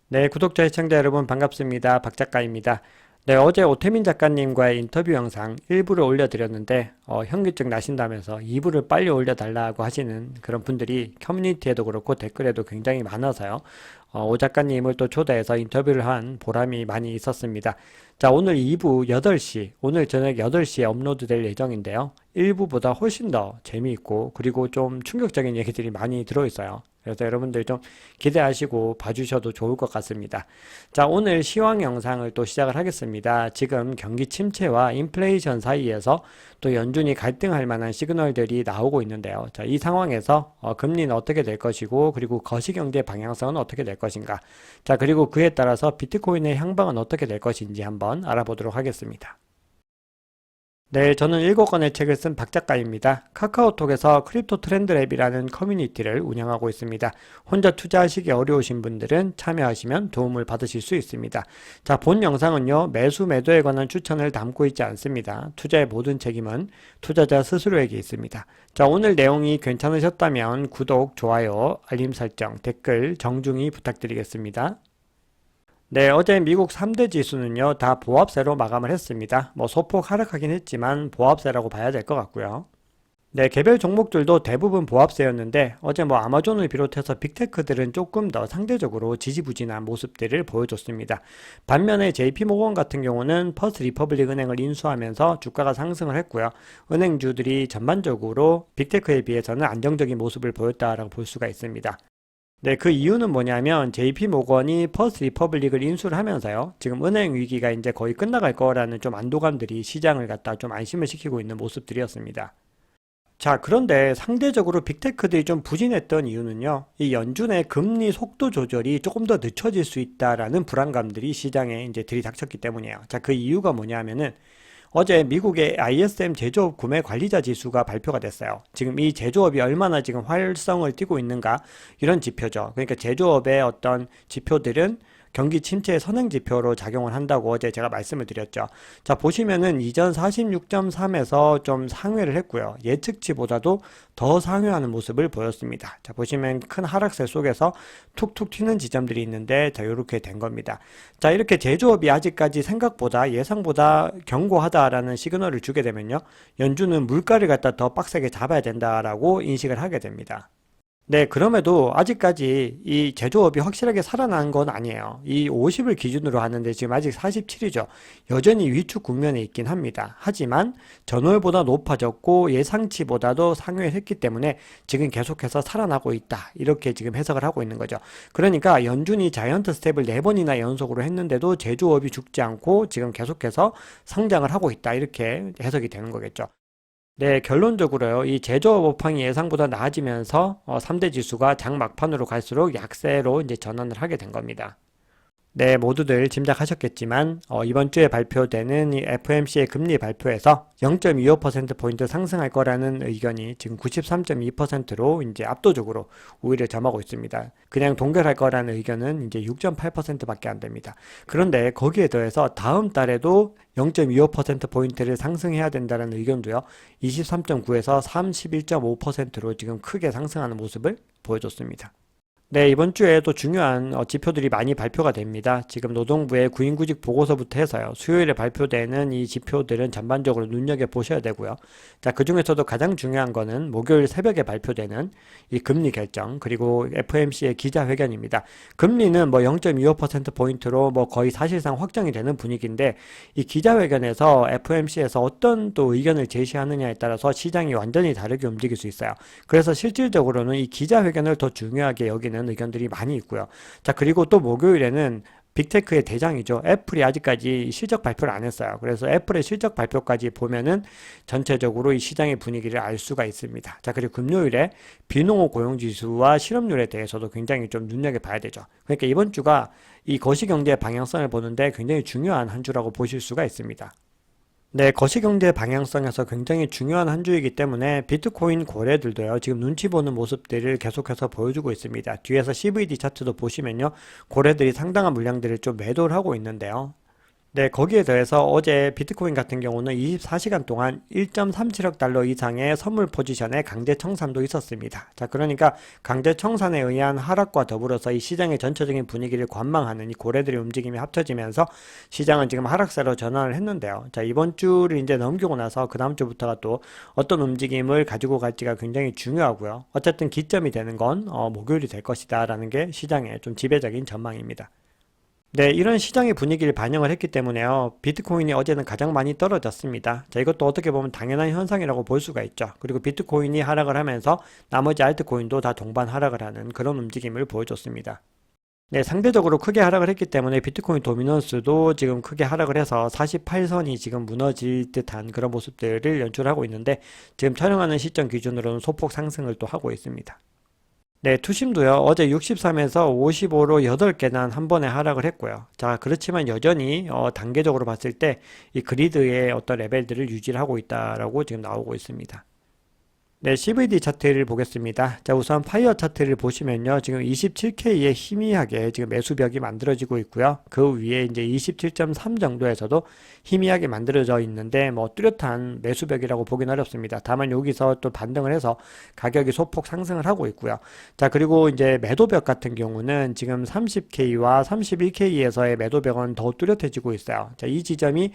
네, 구독자, 시청자 여러분 반갑습니다. 박 작가입니다. 네, 어제 오태민 작가님과의 인터뷰 영상 일부를 올려드렸는데 현기증 나신다면서 2부를 빨리 올려달라고 하시는 그런 분들이 커뮤니티에도 그렇고 댓글에도 굉장히 많아서요. 오 작가님을 또 초대해서 인터뷰를 한 보람이 많이 있었습니다. 자, 오늘 2부 8시, 오늘 저녁 8시에 업로드 될 예정인데요. 1부보다 훨씬 더 재미있고 그리고 좀 충격적인 얘기들이 많이 들어있어요. 그래서 여러분들 좀 기대하시고 봐주셔도 좋을 것 같습니다. 자, 오늘 시황 영상을 또 시작을 하겠습니다. 지금 경기 침체와 인플레이션 사이에서 또 연준이 갈등할 만한 시그널들이 나오고 있는데요. 자, 이 상황에서 금리는 어떻게 될 것이고 그리고 거시경제 방향성은 어떻게 될 것인가. 자, 그리고 그에 따라서 비트코인의 향방은 어떻게 될 것인지 한번 알아보도록 하겠습니다. 네, 저는 7권의 책을 쓴 박 작가입니다. 카카오톡에서 크립토 트렌드랩이라는 커뮤니티를 운영하고 있습니다. 혼자 투자하시기 어려우신 분들은 참여하시면 도움을 받으실 수 있습니다. 자, 본 영상은요, 매수 매도에 관한 추천을 담고 있지 않습니다. 투자의 모든 책임은 투자자 스스로에게 있습니다. 자, 오늘 내용이 괜찮으셨다면 구독, 좋아요, 알림 설정, 댓글 정중히 부탁드리겠습니다. 네, 어제 미국 3대 지수는요, 다 보합세로 마감을 했습니다. 소폭 하락하긴 했지만 보합세라고 봐야 될 것 같고요. 네, 개별 종목들도 대부분 보합세였는데 어제 아마존을 비롯해서 빅테크들은 조금 더 상대적으로 지지부진한 모습들을 보여줬습니다. 반면에 JP모건 같은 경우는 퍼스트 리퍼블릭 은행을 인수하면서 주가가 상승을 했고요. 은행주들이 전반적으로 빅테크에 비해서는 안정적인 모습을 보였다라고 볼 수가 있습니다. 네, 그 이유는 뭐냐면 JP 모건이 퍼스트 리퍼블릭을 인수를 하면서요. 지금 은행 위기가 이제 거의 끝나갈 거라는 좀 안도감들이 시장을 갖다 좀 안심을 시키고 있는 모습들이었습니다. 자, 그런데 상대적으로 빅테크들이 좀 부진했던 이유는요. 이 연준의 금리 속도 조절이 조금 더 늦춰질 수 있다라는 불안감들이 시장에 이제 들이닥쳤기 때문이에요. 자, 그 이유가 뭐냐면은 어제 미국의 ISM 제조업 구매 관리자 지수가 발표가 됐어요. 지금 이 제조업이 얼마나 지금 활성을 띠고 있는가 이런 지표죠. 그러니까 제조업의 어떤 지표들은 경기 침체의 선행 지표로 작용을 한다고 어제 제가 말씀을 드렸죠. 자, 보시면은 이전 46.3에서 좀 상회를 했고요. 예측치보다도 더 상회하는 모습을 보였습니다. 자, 보시면 큰 하락세 속에서 툭툭 튀는 지점들이 있는데 자, 이렇게 된 겁니다. 자, 이렇게 제조업이 아직까지 생각보다 예상보다 견고하다라는 시그널을 주게 되면요. 연준은 물가를 갖다 더 빡세게 잡아야 된다라고 인식을 하게 됩니다. 네, 그럼에도 아직까지 이 제조업이 확실하게 살아난 건 아니에요. 이 50을 기준으로 하는데 지금 아직 47이죠. 여전히 위축 국면에 있긴 합니다. 하지만 전월보다 높아졌고 예상치보다도 상회했기 때문에 지금 계속해서 살아나고 있다. 이렇게 지금 해석을 하고 있는 거죠. 그러니까 연준이 자이언트 스텝을 4번이나 연속으로 했는데도 제조업이 죽지 않고 지금 계속해서 성장을 하고 있다. 이렇게 해석이 되는 거겠죠. 네, 결론적으로요. 이 제조업 업황이 예상보다 나아지면서 3대 지수가 장 막판으로 갈수록 약세로 이제 전환을 하게 된 겁니다. 네, 모두들 짐작하셨겠지만 이번 주에 발표되는 이 FOMC의 금리 발표에서 0.25%포인트 상승할 거라는 의견이 지금 93.2%로 이제 압도적으로 우위를 점하고 있습니다. 그냥 동결할 거라는 의견은 이제 6.8%밖에 안 됩니다. 그런데 거기에 더해서 다음 달에도 0.25%포인트를 상승해야 된다는 의견도요. 23.9에서 31.5%로 지금 크게 상승하는 모습을 보여줬습니다. 네, 이번 주에도 중요한 지표들이 많이 발표가 됩니다. 지금 노동부의 구인구직 보고서부터 해서요. 수요일에 발표되는 이 지표들은 전반적으로 눈여겨보셔야 되고요. 자, 그 중에서도 가장 중요한 거는 목요일 새벽에 발표되는 이 금리 결정, 그리고 FOMC의 기자회견입니다. 금리는 0.25%포인트로 거의 사실상 확정이 되는 분위기인데, 이 기자회견에서 FOMC에서 어떤 또 의견을 제시하느냐에 따라서 시장이 완전히 다르게 움직일 수 있어요. 그래서 실질적으로는 이 기자회견을 더 중요하게 여기는 의견들이 많이 있고요. 자, 그리고 또 목요일에는 빅테크의 대장이죠. 애플이 아직까지 실적 발표를 안 했어요. 그래서 애플의 실적 발표까지 보면은 전체적으로 이 시장의 분위기를 알 수가 있습니다. 자, 그리고 금요일에 비농업 고용지수와 실업률에 대해서도 굉장히 좀 눈여겨봐야 되죠. 그러니까 이번 주가 이 거시경제 방향성을 보는데 굉장히 중요한 한 주라고 보실 수가 있습니다. 네, 거시경제 방향성에서 굉장히 중요한 한 주이기 때문에 비트코인 고래들도요, 지금 눈치 보는 모습들을 계속해서 보여주고 있습니다. 뒤에서 CVD 차트도 보시면요, 고래들이 상당한 물량들을 좀 매도를 하고 있는데요. 네, 거기에 더해서 어제 비트코인 같은 경우는 24시간 동안 1.37억 달러 이상의 선물 포지션에 강제 청산도 있었습니다. 자, 그러니까 강제 청산에 의한 하락과 더불어서 이 시장의 전체적인 분위기를 관망하는 이 고래들의 움직임이 합쳐지면서 시장은 지금 하락세로 전환을 했는데요. 자, 이번 주를 이제 넘기고 나서 그 다음 주부터가 또 어떤 움직임을 가지고 갈지가 굉장히 중요하고요. 어쨌든 기점이 되는 건 목요일이 될 것이다라는 게 시장의 좀 지배적인 전망입니다. 네, 이런 시장의 분위기를 반영을 했기 때문에요. 비트코인이 어제는 가장 많이 떨어졌습니다. 자, 이것도 어떻게 보면 당연한 현상이라고 볼 수가 있죠. 그리고 비트코인이 하락을 하면서 나머지 알트코인도 다 동반 하락을 하는 그런 움직임을 보여줬습니다. 네, 상대적으로 크게 하락을 했기 때문에 비트코인 도미넌스도 지금 크게 하락을 해서 48선이 지금 무너질 듯한 그런 모습들을 연출하고 있는데 지금 촬영하는 시점 기준으로는 소폭 상승을 또 하고 있습니다. 네, 투심도요. 어제 63에서 55로 8계단 한 번에 하락을 했고요. 자, 그렇지만 여전히 단계적으로 봤을 때 이 그리드의 어떤 레벨들을 유지를 하고 있다라고 지금 나오고 있습니다. 네, CVD 차트를 보겠습니다. 자, 우선 파이어 차트를 보시면요. 지금 27K에 희미하게 지금 매수벽이 만들어지고 있고요. 그 위에 이제 27.3 정도에서도 희미하게 만들어져 있는데 뭐 뚜렷한 매수벽이라고 보긴 어렵습니다. 다만 여기서 또 반등을 해서 가격이 소폭 상승을 하고 있고요. 자, 그리고 이제 매도벽 같은 경우는 지금 30K와 31K에서의 매도벽은 더 뚜렷해지고 있어요. 자, 이 지점이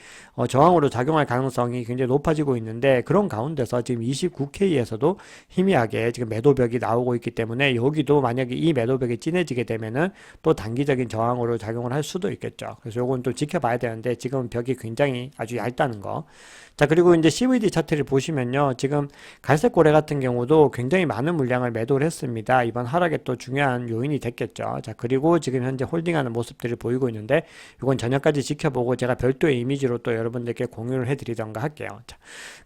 저항으로 작용할 가능성이 굉장히 높아지고 있는데 그런 가운데서 지금 29K에서 도 희미하게 지금 매도벽이 나오고 있기 때문에 여기도 만약에 이 매도벽이 진해지게 되면은 또 단기적인 저항으로 작용을 할 수도 있겠죠. 그래서 요건 또 지켜봐야 되는데 지금 벽이 굉장히 아주 얇다는 거. 자, 그리고 이제 CVD 차트를 보시면요. 지금 갈색 고래 같은 경우도 굉장히 많은 물량을 매도를 했습니다. 이번 하락에 또 중요한 요인이 됐겠죠. 자, 그리고 지금 현재 홀딩하는 모습들을 보이고 있는데 이건 저녁까지 지켜보고 제가 별도의 이미지로 또 여러분들께 공유를 해드리던가 할게요. 자,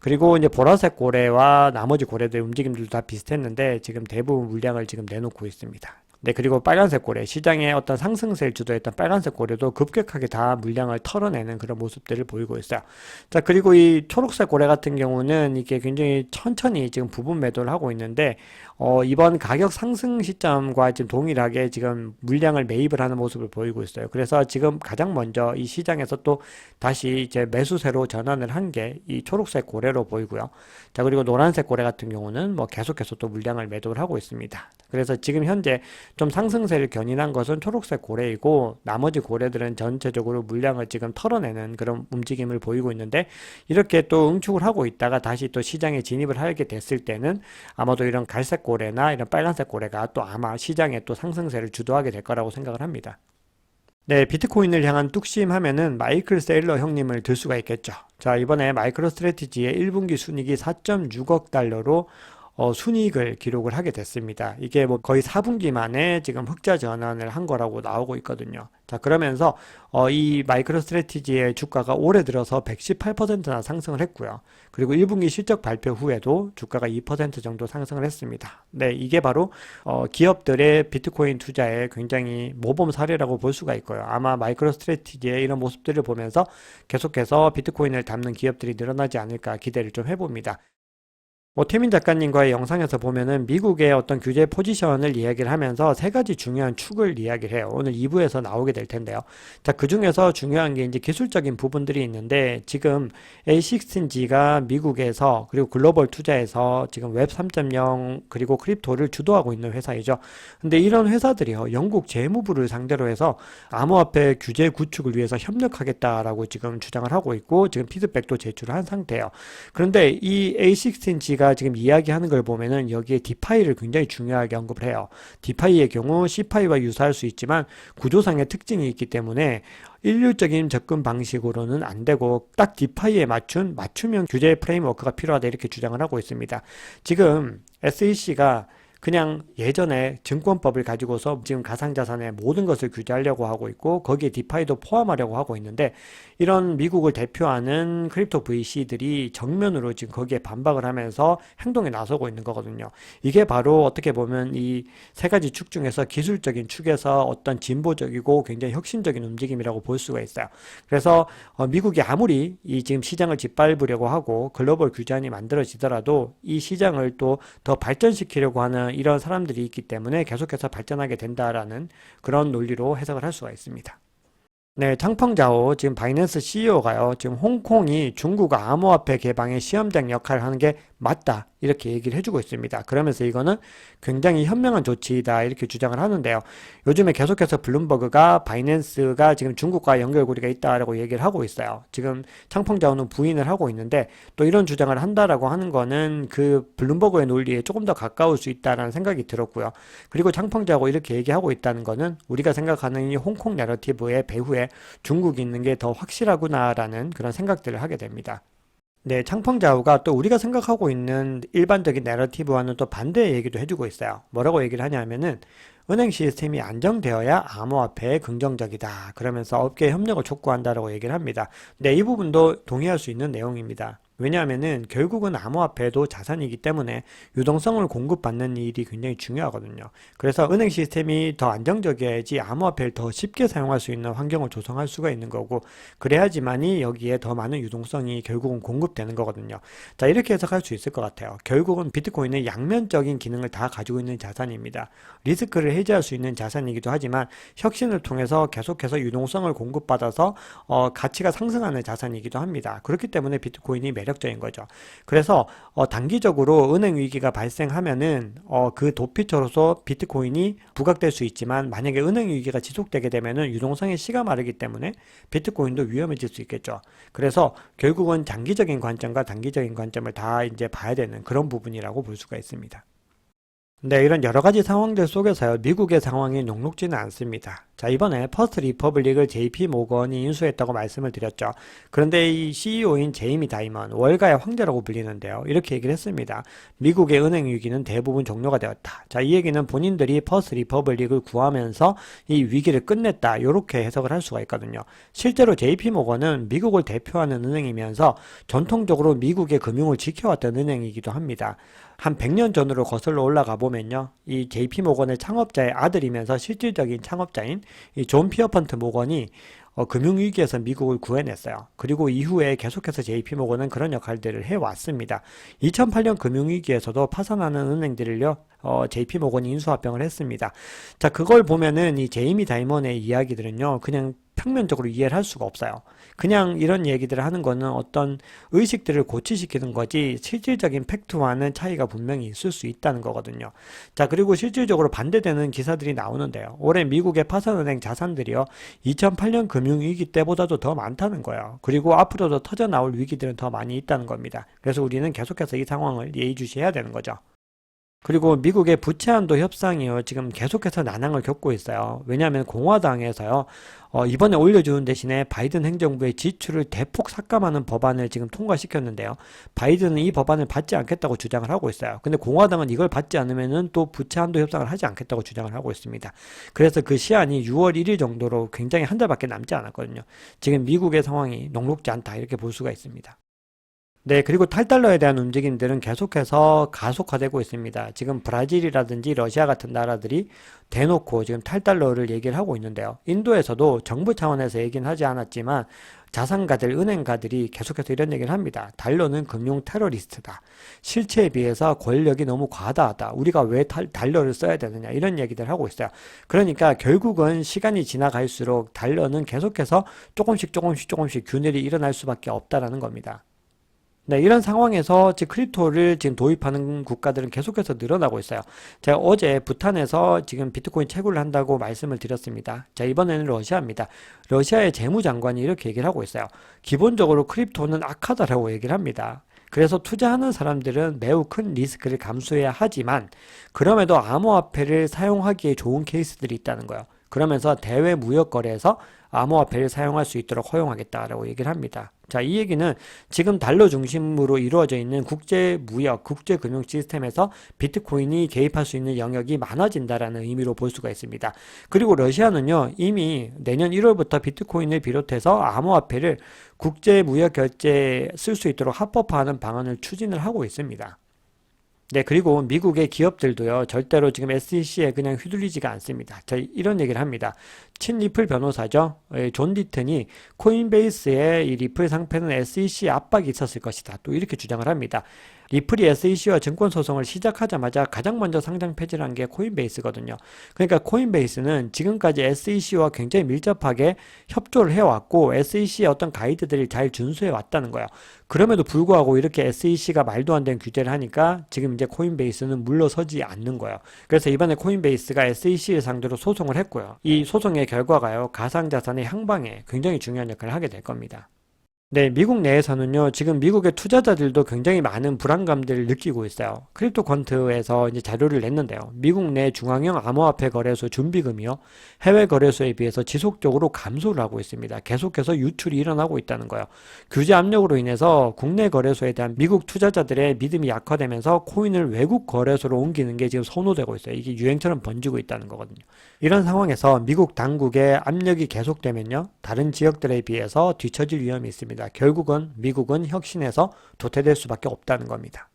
그리고 이제 보라색 고래와 나머지 고래들의 움직임들도 다 비슷했는데 지금 대부분 물량을 지금 내놓고 있습니다. 네, 그리고 빨간색 고래, 시장의 어떤 상승세를 주도했던 빨간색 고래도 급격하게 다 물량을 털어내는 그런 모습들을 보이고 있어요. 자, 그리고 이 초록색 고래 같은 경우는 이게 굉장히 천천히 지금 부분 매도를 하고 있는데, 이번 가격 상승 시점과 지금 동일하게 지금 물량을 매입을 하는 모습을 보이고 있어요. 그래서 지금 가장 먼저 이 시장에서 또 다시 이제 매수세로 전환을 한 게 이 초록색 고래로 보이고요. 자, 그리고 노란색 고래 같은 경우는 뭐 계속해서 또 물량을 매도를 하고 있습니다. 그래서 지금 현재 좀 상승세를 견인한 것은 초록색 고래이고 나머지 고래들은 전체적으로 물량을 지금 털어내는 그런 움직임을 보이고 있는데 이렇게 또 응축을 하고 있다가 다시 또 시장에 진입을 하게 됐을 때는 아마도 이런 갈색 고래나 이런 빨간색 고래가 또 아마 시장에 또 상승세를 주도하게 될 거라고 생각을 합니다. 네, 비트코인을 향한 뚝심 하면은 마이클 세일러 형님을 들 수가 있겠죠. 자, 이번에 마이크로 스트래티지의 1분기 순이익이 4.6억 달러로 순이익을 기록을 하게 됐습니다. 이게 뭐 거의 4분기 만에 지금 흑자 전환을 한 거라고 나오고 있거든요. 자, 그러면서 이 마이크로 스트래티지의 주가가 올해 들어서 118%나 상승을 했고요. 그리고 1분기 실적 발표 후에도 주가가 2% 정도 상승을 했습니다. 네, 이게 바로 기업들의 비트코인 투자에 굉장히 모범 사례라고 볼 수가 있고요. 아마 마이크로 스트래티지의 이런 모습들을 보면서 계속해서 비트코인을 담는 기업들이 늘어나지 않을까 기대를 좀 해봅니다. 태민 작가님과의 영상에서 보면은 미국의 어떤 규제 포지션을 이야기를 하면서 세 가지 중요한 축을 이야기를 해요. 오늘 2부에서 나오게 될 텐데요. 자, 그 중에서 중요한 게 이제 기술적인 부분들이 있는데 지금 A16G가 미국에서 그리고 글로벌 투자에서 지금 웹 3.0 그리고 크립토를 주도하고 있는 회사이죠. 근데 이런 회사들이요. 영국 재무부를 상대로 해서 암호화폐 규제 구축을 위해서 협력하겠다라고 지금 주장을 하고 있고 지금 피드백도 제출을 한 상태예요. 그런데 이 A16G가 지금 이야기하는 걸 보면은 여기에 디파이를 굉장히 중요하게 언급을 해요. 디파이의 경우 C파이와 유사할 수 있지만 구조상의 특징이 있기 때문에 일률적인 접근 방식으로는 안 되고 딱 디파이에 맞춘 맞춤형 규제 프레임워크가 필요하다 이렇게 주장을 하고 있습니다. 지금 SEC가 그냥 예전에 증권법을 가지고서 지금 가상자산의 모든 것을 규제하려고 하고 있고 거기에 디파이도 포함하려고 하고 있는데 이런 미국을 대표하는 크립토 VC들이 정면으로 지금 거기에 반박을 하면서 행동에 나서고 있는 거거든요. 이게 바로 어떻게 보면 이 세 가지 축 중에서 기술적인 축에서 어떤 진보적이고 굉장히 혁신적인 움직임이라고 볼 수가 있어요. 그래서 미국이 아무리 이 지금 시장을 짓밟으려고 하고 글로벌 규제안이 만들어지더라도 이 시장을 또 더 발전시키려고 하는 이런 사람들이 있기 때문에 계속해서 발전하게 된다라는 그런 논리로 해석을 할 수가 있습니다. 네, 창펑자오 지금 바이낸스 CEO가요. 지금 홍콩이 중국 암호화폐 개방에 시험장 역할을 하는 게 맞다. 이렇게 얘기를 해주고 있습니다. 그러면서 이거는 굉장히 현명한 조치이다. 이렇게 주장을 하는데요. 요즘에 계속해서 블룸버그가 바이낸스가 지금 중국과 연결고리가 있다라고 얘기를 하고 있어요. 지금 창펑자오는 부인을 하고 있는데 또 이런 주장을 한다라고 하는 거는 그 블룸버그의 논리에 조금 더 가까울 수 있다라는 생각이 들었고요. 그리고 창펑자오 이렇게 얘기하고 있다는 거는 우리가 생각하는 이 홍콩 내러티브의 배후에 중국이 있는 게 더 확실하구나라는 그런 생각들을 하게 됩니다. 네, 창펑자오가 또 우리가 생각하고 있는 일반적인 내러티브와는 또 반대의 얘기도 해주고 있어요. 뭐라고 얘기를 하냐면은 은행 시스템이 안정되어야 암호화폐에 긍정적이다. 그러면서 업계 협력을 촉구한다라고 얘기를 합니다. 네, 이 부분도 동의할 수 있는 내용입니다. 왜냐하면은 결국은 암호화폐도 자산이기 때문에 유동성을 공급받는 일이 굉장히 중요하거든요. 그래서 은행 시스템이 더 안정적이어야지 암호화폐를 더 쉽게 사용할 수 있는 환경을 조성할 수가 있는 거고, 그래야지만이 여기에 더 많은 유동성이 결국은 공급되는 거거든요. 자, 이렇게 해석할 수 있을 것 같아요. 결국은 비트코인은 양면적인 기능을 다 가지고 있는 자산입니다. 리스크를 해지할 수 있는 자산이기도 하지만 혁신을 통해서 계속해서 유동성을 공급받아서 가치가 상승하는 자산이기도 합니다. 그렇기 때문에 비트코인이 매력적인 거죠. 그래서 단기적으로 은행 위기가 발생하면은 그 도피처로서 비트코인이 부각될 수 있지만 만약에 은행 위기가 지속되게 되면은 유동성의 씨가 마르기 때문에 비트코인도 위험해질 수 있겠죠. 그래서 결국은 장기적인 관점과 단기적인 관점을 다 이제 봐야 되는 그런 부분이라고 볼 수가 있습니다. 네, 이런 여러 가지 상황들 속에서요, 미국의 상황이 녹록지는 않습니다. 자, 이번에 퍼스트 리퍼블릭을 JP 모건이 인수했다고 말씀을 드렸죠. 그런데 이 CEO인 제이미 다이먼, 월가의 황제라고 불리는데요. 이렇게 얘기를 했습니다. 미국의 은행 위기는 대부분 종료가 되었다. 자, 이 얘기는 본인들이 퍼스트 리퍼블릭을 구하면서 이 위기를 끝냈다. 이렇게 해석을 할 수가 있거든요. 실제로 JP 모건은 미국을 대표하는 은행이면서 전통적으로 미국의 금융을 지켜왔던 은행이기도 합니다. 한 100년 전으로 거슬러 올라가 보면요. 이 JP 모건의 창업자의 아들이면서 실질적인 창업자인 이 존 피어펀트 모건이 금융위기에서 미국을 구해냈어요. 그리고 이후에 계속해서 JP모건은 그런 역할들을 해왔습니다. 2008년 금융위기에서도 파산하는 은행들을요, JP모건이 인수합병을 했습니다. 자, 그걸 보면은 이 제이미 다이먼의 이야기들은요, 그냥 평면적으로 이해를 할 수가 없어요. 그냥 이런 얘기들을 하는 거는 어떤 의식들을 고치시키는 거지 실질적인 팩트와는 차이가 분명히 있을 수 있다는 거거든요. 자, 그리고 실질적으로 반대되는 기사들이 나오는데요. 올해 미국의 파산은행 자산들이요, 2008년 금융위기 때보다도 더 많다는 거예요. 그리고 앞으로도 터져나올 위기들은 더 많이 있다는 겁니다. 그래서 우리는 계속해서 이 상황을 예의주시해야 되는 거죠. 그리고 미국의 부채 한도 협상이요, 지금 계속해서 난항을 겪고 있어요. 왜냐하면 공화당에서요, 이번에 올려주는 대신에 바이든 행정부의 지출을 대폭 삭감하는 법안을 지금 통과시켰는데요. 바이든은 이 법안을 받지 않겠다고 주장을 하고 있어요. 근데 공화당은 이걸 받지 않으면은 또 부채 한도 협상을 하지 않겠다고 주장을 하고 있습니다. 그래서 그 시한이 6월 1일 정도로 굉장히 한 달밖에 남지 않았거든요. 지금 미국의 상황이 녹록지 않다, 이렇게 볼 수가 있습니다. 네, 그리고 탈달러에 대한 움직임들은 계속해서 가속화되고 있습니다. 지금 브라질이라든지 러시아 같은 나라들이 대놓고 지금 탈달러를 얘기를 하고 있는데요. 인도에서도 정부 차원에서 얘기는 하지 않았지만 자산가들, 은행가들이 계속해서 이런 얘기를 합니다. 달러는 금융 테러리스트다. 실체에 비해서 권력이 너무 과다하다. 우리가 왜 달러를 써야 되느냐. 이런 얘기들 하고 있어요. 그러니까 결국은 시간이 지나갈수록 달러는 계속해서 조금씩 균열이 일어날 수밖에 없다라는 겁니다. 네, 이런 상황에서 지금 크립토를 지금 도입하는 국가들은 계속해서 늘어나고 있어요. 제가 어제 부탄에서 지금 비트코인 채굴을 한다고 말씀을 드렸습니다. 자, 이번에는 러시아입니다. 러시아의 재무장관이 이렇게 얘기를 하고 있어요. 기본적으로 크립토는 악하다라고 얘기를 합니다. 그래서 투자하는 사람들은 매우 큰 리스크를 감수해야 하지만 그럼에도 암호화폐를 사용하기에 좋은 케이스들이 있다는 거예요. 그러면서 대외 무역 거래에서 암호화폐를 사용할 수 있도록 허용하겠다라고 얘기를 합니다. 자, 이 얘기는 지금 달러 중심으로 이루어져 있는 국제 무역, 국제 금융 시스템에서 비트코인이 개입할 수 있는 영역이 많아진다라는 의미로 볼 수가 있습니다. 그리고 러시아는요, 이미 내년 1월부터 비트코인을 비롯해서 암호화폐를 국제 무역 결제에 쓸 수 있도록 합법화하는 방안을 추진을 하고 있습니다. 네, 그리고 미국의 기업들도요, 절대로 지금 SEC에 그냥 휘둘리지가 않습니다. 자, 이런 얘기를 합니다. 친리플 변호사죠. 존 디튼이 코인베이스의 이 리플 상패는 SEC 압박이 있었을 것이다. 또 이렇게 주장을 합니다. 리플이 SEC와 증권 소송을 시작하자마자 가장 먼저 상장 폐지를 한 게 코인베이스거든요. 그러니까 코인베이스는 지금까지 SEC와 굉장히 밀접하게 협조를 해왔고 SEC의 어떤 가이드들을 잘 준수해 왔다는 거예요. 그럼에도 불구하고 이렇게 SEC가 말도 안 되는 규제를 하니까 지금 이제 코인베이스는 물러서지 않는 거예요. 그래서 이번에 코인베이스가 SEC를 상대로 소송을 했고요. 이 소송의 결과가요, 가상자산의 향방에 굉장히 중요한 역할을 하게 될 겁니다. 네, 미국 내에서는요, 지금 미국의 투자자들도 굉장히 많은 불안감들을 느끼고 있어요. 크립토컨트에서 이제 자료를 냈는데요. 미국 내 중앙형 암호화폐 거래소 준비금이요, 해외 거래소에 비해서 지속적으로 감소를 하고 있습니다. 계속해서 유출이 일어나고 있다는 거예요. 규제 압력으로 인해서 국내 거래소에 대한 미국 투자자들의 믿음이 약화되면서 코인을 외국 거래소로 옮기는 게 지금 선호되고 있어요. 이게 유행처럼 번지고 있다는 거거든요. 이런 상황에서 미국 당국의 압력이 계속되면요, 다른 지역들에 비해서 뒤처질 위험이 있습니다. 결국은 미국은 혁신해서 도태될 수밖에 없다는 겁니다.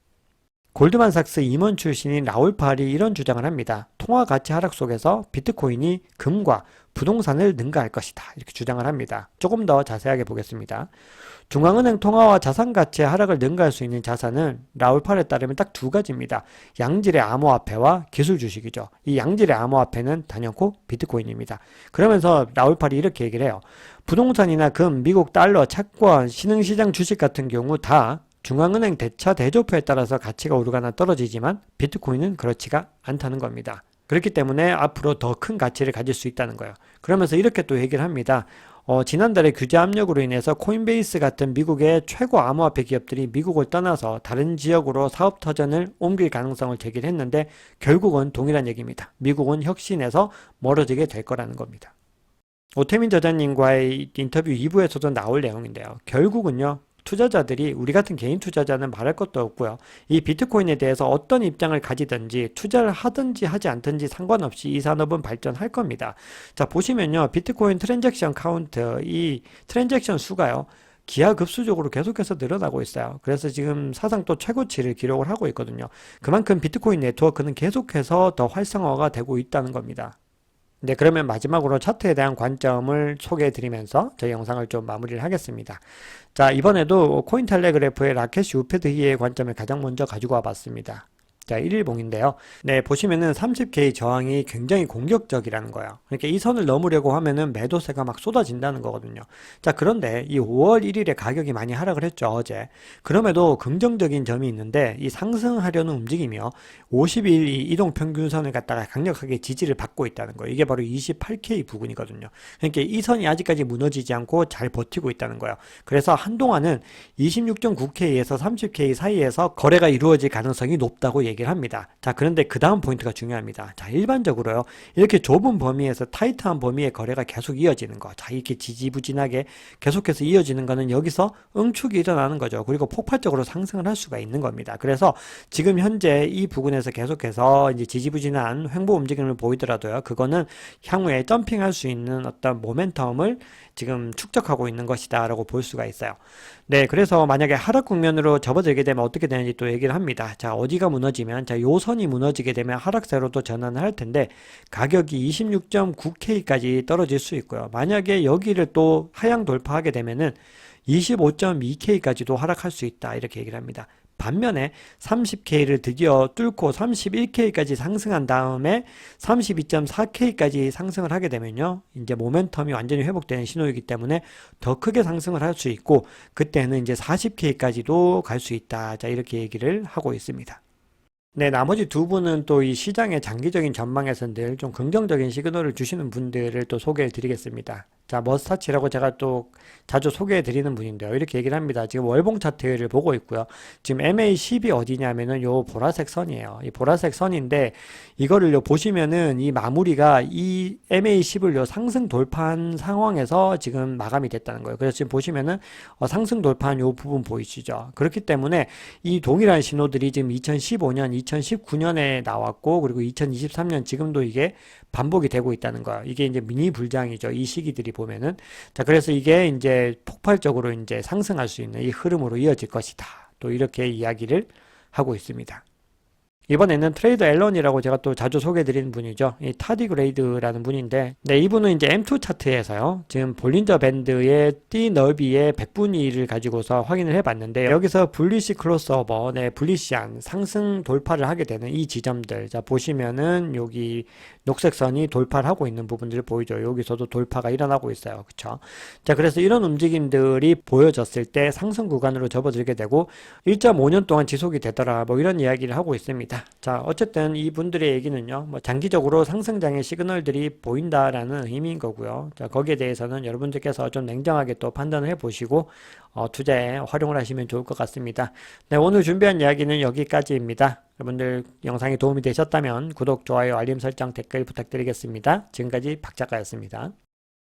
골드만삭스 임원 출신인 라울 팔이 이런 주장을 합니다. 통화 가치 하락 속에서 비트코인이 금과 부동산을 능가할 것이다. 이렇게 주장을 합니다. 조금 더 자세하게 보겠습니다. 중앙은행 통화와 자산 가치의 하락을 능가할 수 있는 자산은 라울 팔에 따르면 딱 두 가지입니다. 양질의 암호화폐와 기술 주식이죠. 이 양질의 암호화폐는 단연코 비트코인입니다. 그러면서 라울 팔이 이렇게 얘기를 해요. 부동산이나 금, 미국 달러, 채권, 신흥시장 주식 같은 경우 다 중앙은행 대차 대조표에 따라서 가치가 오르거나 떨어지지만 비트코인은 그렇지가 않다는 겁니다. 그렇기 때문에 앞으로 더 큰 가치를 가질 수 있다는 거예요. 그러면서 이렇게 또 얘기를 합니다. 지난달에 규제 압력으로 인해서 코인베이스 같은 미국의 최고 암호화폐 기업들이 미국을 떠나서 다른 지역으로 사업 터전을 옮길 가능성을 제기했는데 결국은 동일한 얘기입니다. 미국은 혁신해서 멀어지게 될 거라는 겁니다. 오태민 저자님과의 인터뷰 2부에서도 나올 내용인데요. 결국은요, 투자자들이, 우리 같은 개인 투자자는 말할 것도 없고요. 이 비트코인에 대해서 어떤 입장을 가지든지 투자를 하든지 하지 않든지 상관없이 이 산업은 발전할 겁니다. 자, 보시면요, 비트코인 트랜잭션 카운트, 이 트랜잭션 수가요, 기하급수적으로 계속해서 늘어나고 있어요. 그래서 지금 사상 또 최고치를 기록을 하고 있거든요. 그만큼 비트코인 네트워크는 계속해서 더 활성화가 되고 있다는 겁니다. 네, 그러면 마지막으로 차트에 대한 관점을 소개해 드리면서 저희 영상을 좀 마무리를 하겠습니다. 자, 이번에도 코인텔레그래프의 라케시 우페드히의 관점을 가장 먼저 가지고 와봤습니다. 자, 1일봉인데요. 네, 보시면은 30K 저항이 굉장히 공격적이라는 거예요. 그러니까 이 선을 넘으려고 하면은 매도세가 막 쏟아진다는 거거든요. 자, 그런데 이 5월 1일에 가격이 많이 하락을 했죠, 어제. 그럼에도 긍정적인 점이 있는데 이 상승하려는 움직임이요, 50일 이 이동평균선을 갖다가 강력하게 지지를 받고 있다는 거예요. 이게 바로 28K 부근이거든요. 그러니까 이 선이 아직까지 무너지지 않고 잘 버티고 있다는 거예요. 그래서 한동안은 26.9K에서 30K 사이에서 거래가 이루어질 가능성이 높다고 얘기를 합니다. 자, 그런데 그 다음 포인트가 중요합니다. 자, 일반적으로요, 이렇게 좁은 범위에서 타이트한 범위의 거래가 계속 이어지는 거, 자, 이렇게 지지부진하게 계속해서 이어지는 거는 여기서 응축이 일어나는 거죠. 그리고 폭발적으로 상승을 할 수가 있는 겁니다. 그래서 지금 현재 이 부근에서 계속해서 이제 지지부진한 횡보 움직임을 보이더라도요, 그거는 향후에 점핑할 수 있는 어떤 모멘텀을 지금 축적하고 있는 것이다 라고 볼 수가 있어요. 네, 그래서 만약에 하락 국면으로 접어들게 되면 어떻게 되는지 또 얘기를 합니다. 자, 어디가 무너지면, 자, 요 선이 무너지게 되면 하락세로 또 전환을 할 텐데 가격이 26.9K까지 떨어질 수 있고요. 만약에 여기를 또 하향 돌파하게 되면은 25.2K까지도 하락할 수 있다, 이렇게 얘기를 합니다. 반면에 30K를 드디어 뚫고 31K까지 상승한 다음에 32.4K까지 상승을 하게 되면요, 이제 모멘텀이 완전히 회복되는 신호이기 때문에 더 크게 상승을 할 수 있고, 그때는 이제 40K까지도 갈 수 있다. 자, 이렇게 얘기를 하고 있습니다. 네, 나머지 두 분은 또 이 시장의 장기적인 전망에서 늘 좀 긍정적인 시그널을 주시는 분들을 또 소개해 드리겠습니다. 자, 머스타치라고 제가 또 자주 소개해 드리는 분인데요. 이렇게 얘기를 합니다. 지금 월봉 차트를 보고 있고요. 지금 MA10이 어디냐면은 요 보라색 선이에요. 이 보라색 선인데 이거를 요 보시면은 이 마무리가 이 MA10을 요 상승 돌파한 상황에서 지금 마감이 됐다는 거예요. 그래서 지금 보시면은 상승 돌파한 요 부분 보이시죠? 그렇기 때문에 이 동일한 신호들이 지금 2015년, 2019년에 나왔고, 그리고 2023년 지금도 이게 반복이 되고 있다는 거예요. 이게 이제 미니 불장이죠. 이 시기들이 보면은. 자, 그래서 이게 이제 폭발적으로 이제 상승할 수 있는 이 흐름으로 이어질 것이다. 또 이렇게 이야기를 하고 있습니다. 이번에는 트레이더 앨런이라고 제가 또 자주 소개해드리는 분이죠. 이 타디그레이드라는 분인데, 네, 이분은 이제 M2 차트에서요, 지금 볼린저 밴드의 띠 너비의 100분의 1을 가지고서 확인을 해봤는데, 여기서 불리시 크로스오버, 네, 불리시한 상승 돌파를 하게 되는 이 지점들, 자, 보시면은 여기 녹색 선이 돌파를 하고 있는 부분들을 보이죠. 여기서도 돌파가 일어나고 있어요. 그쵸? 자, 그래서 이런 움직임들이 보여졌을 때 상승 구간으로 접어들게 되고, 1.5년 동안 지속이 되더라, 뭐 이런 이야기를 하고 있습니다. 자, 어쨌든 이분들의 얘기는요, 뭐 장기적으로 상승장의 시그널들이 보인다라는 의미인 거고요. 자, 거기에 대해서는 여러분들께서 좀 냉정하게 또 판단을 해보시고 투자에 활용을 하시면 좋을 것 같습니다. 네, 오늘 준비한 이야기는 여기까지입니다. 여러분들 영상이 도움이 되셨다면 구독, 좋아요, 알림 설정, 댓글 부탁드리겠습니다. 지금까지 박 작가였습니다.